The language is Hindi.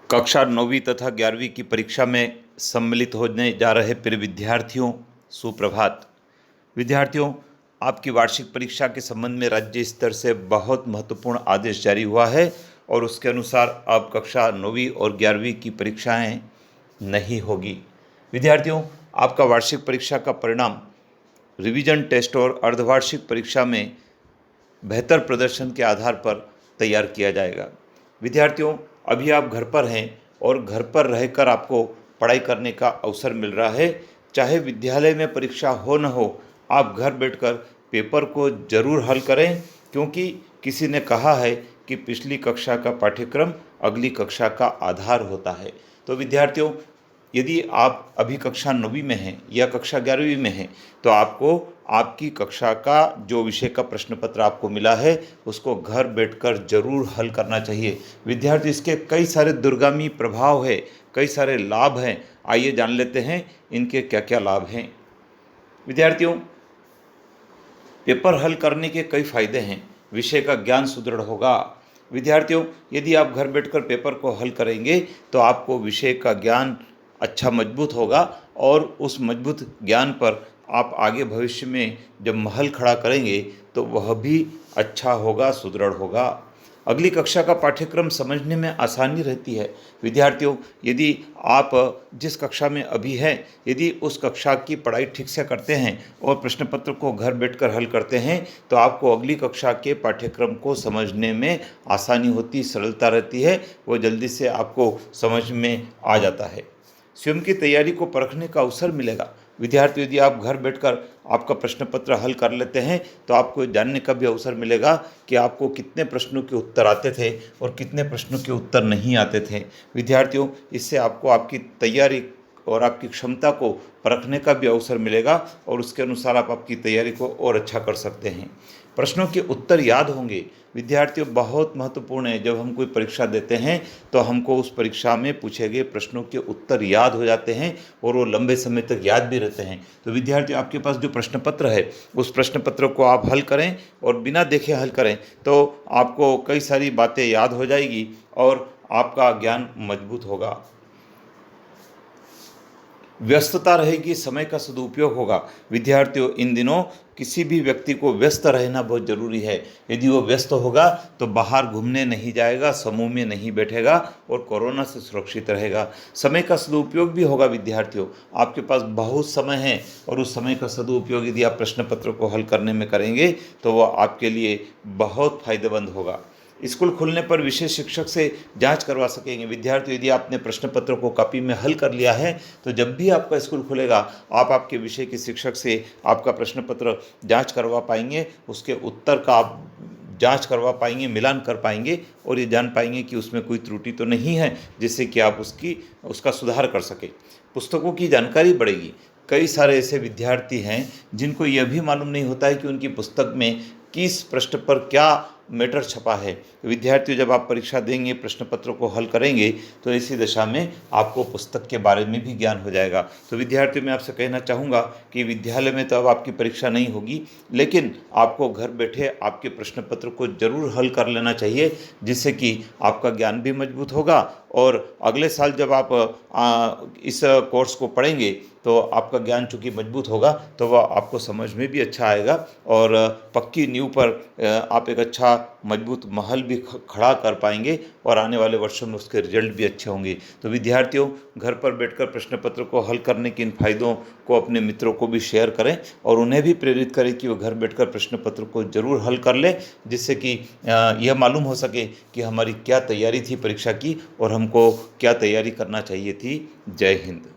कक्षा 9वीं तथा 11वीं की परीक्षा में सम्मिलित होने जा रहे प्रिय विद्यार्थियों, सुप्रभात। विद्यार्थियों, आपकी वार्षिक परीक्षा के संबंध में राज्य स्तर से बहुत महत्वपूर्ण आदेश जारी हुआ है और उसके अनुसार अब कक्षा 9वीं और 11वीं की परीक्षाएं नहीं होगी। विद्यार्थियों, आपका वार्षिक परीक्षा का परिणाम रिवीजन टेस्ट और अर्धवार्षिक परीक्षा में बेहतर प्रदर्शन के आधार पर तैयार किया जाएगा। विद्यार्थियों, अभी आप घर पर हैं और घर पर रहकर आपको पढ़ाई करने का अवसर मिल रहा है। चाहे विद्यालय में परीक्षा हो न हो, आप घर बैठकर पेपर को ज़रूर हल करें, क्योंकि किसी ने कहा है कि पिछली कक्षा का पाठ्यक्रम अगली कक्षा का आधार होता है। तो विद्यार्थियों, यदि आप अभी कक्षा 9वीं में हैं या कक्षा 11वीं में हैं, तो आपको आपकी कक्षा का जो विषय का प्रश्न पत्र आपको मिला है उसको घर बैठकर जरूर हल करना चाहिए। विद्यार्थी, इसके कई सारे दूरगामी प्रभाव है, कई सारे लाभ हैं। आइए जान लेते हैं इनके क्या क्या लाभ हैं। विद्यार्थियों, पेपर हल करने के कई फायदे हैं। विषय का ज्ञान सुदृढ़ होगा। विद्यार्थियों, यदि आप घर बैठकर पेपर को हल करेंगे तो आपको विषय का ज्ञान अच्छा मजबूत होगा और उस मजबूत ज्ञान पर आप आगे भविष्य में जब महल खड़ा करेंगे तो वह भी अच्छा होगा, सुदृढ़ होगा। अगली कक्षा का पाठ्यक्रम समझने में आसानी रहती है। विद्यार्थियों, यदि आप जिस कक्षा में अभी हैं, यदि उस कक्षा की पढ़ाई ठीक से करते हैं और प्रश्न पत्र को घर बैठकर हल करते हैं तो आपको अगली कक्षा के पाठ्यक्रम को समझने में आसानी होती, सरलता रहती है, वो जल्दी से आपको समझ में आ जाता है। स्वयं की तैयारी को परखने का अवसर मिलेगा। विद्यार्थी, यदि आप घर बैठकर आपका प्रश्न पत्र हल कर लेते हैं तो आपको जानने का भी अवसर मिलेगा कि आपको कितने प्रश्नों के उत्तर आते थे और कितने प्रश्नों के उत्तर नहीं आते थे। विद्यार्थियों, इससे आपको आपकी तैयारी और आपकी क्षमता को परखने का भी अवसर मिलेगा और उसके अनुसार आप आपकी तैयारी को और अच्छा कर सकते हैं। प्रश्नों के उत्तर याद होंगे। विद्यार्थियों, बहुत महत्वपूर्ण है। जब हम कोई परीक्षा देते हैं तो हमको उस परीक्षा में पूछे गए प्रश्नों के उत्तर याद हो जाते हैं और वो लंबे समय तक याद भी रहते हैं। तो विद्यार्थियों, आपके पास जो प्रश्न पत्र है उस प्रश्न पत्र को आप हल करें और बिना देखे हल करें तो आपको कई सारी बातें याद हो जाएगी और आपका ज्ञान मजबूत होगा। व्यस्तता रहेगी, समय का सदुपयोग होगा। विद्यार्थियों, इन दिनों किसी भी व्यक्ति को व्यस्त रहना बहुत ज़रूरी है। यदि वो व्यस्त होगा तो बाहर घूमने नहीं जाएगा, समूह में नहीं बैठेगा और कोरोना से सुरक्षित रहेगा। समय का सदुपयोग भी होगा। विद्यार्थियों, आपके पास बहुत समय है और उस समय का सदुपयोग यदि आप प्रश्न पत्र को हल करने में करेंगे तो वह आपके लिए बहुत फायदेमंद होगा। स्कूल खुलने पर विशेष शिक्षक से जांच करवा सकेंगे। विद्यार्थी, यदि आपने प्रश्न पत्र को कॉपी में हल कर लिया है तो जब भी आपका स्कूल खुलेगा आप आपके विषय के शिक्षक से आपका प्रश्न पत्र जांच करवा पाएंगे, उसके उत्तर का आप जांच करवा पाएंगे, मिलान कर पाएंगे और ये जान पाएंगे कि उसमें कोई त्रुटि तो नहीं है, जिससे कि आप उसका सुधार कर सकें। पुस्तकों की जानकारी बढ़ेगी। कई सारे ऐसे विद्यार्थी हैं जिनको यह भी मालूम नहीं होता है कि उनकी पुस्तक में किस पृष्ठ पर क्या मैटर छपा है। विद्यार्थियों, जब आप परीक्षा देंगे, प्रश्न पत्र को हल करेंगे तो इसी दशा में आपको पुस्तक के बारे में भी ज्ञान हो जाएगा। तो विद्यार्थियों, मैं आपसे कहना चाहूँगा कि विद्यालय में तो अब आपकी परीक्षा नहीं होगी, लेकिन आपको घर बैठे आपके प्रश्न पत्र को जरूर हल कर लेना चाहिए, जिससे कि आपका ज्ञान भी मजबूत होगा और अगले साल जब आप इस कोर्स को पढ़ेंगे तो आपका ज्ञान चूँकि मजबूत होगा तो वह आपको समझ में भी अच्छा आएगा और पक्की नींव पर आप एक अच्छा मजबूत महल भी खड़ा कर पाएंगे और आने वाले वर्षों में उसके रिजल्ट भी अच्छे होंगे। तो विद्यार्थियों, घर पर बैठकर प्रश्न पत्र को हल करने के इन फायदों को अपने मित्रों को भी शेयर करें और उन्हें भी प्रेरित करें कि वो घर बैठकर प्रश्न पत्र को जरूर हल कर लें, जिससे कि यह मालूम हो सके कि हमारी क्या तैयारी थी परीक्षा की और हमको क्या तैयारी करना चाहिए थी। जय हिंद।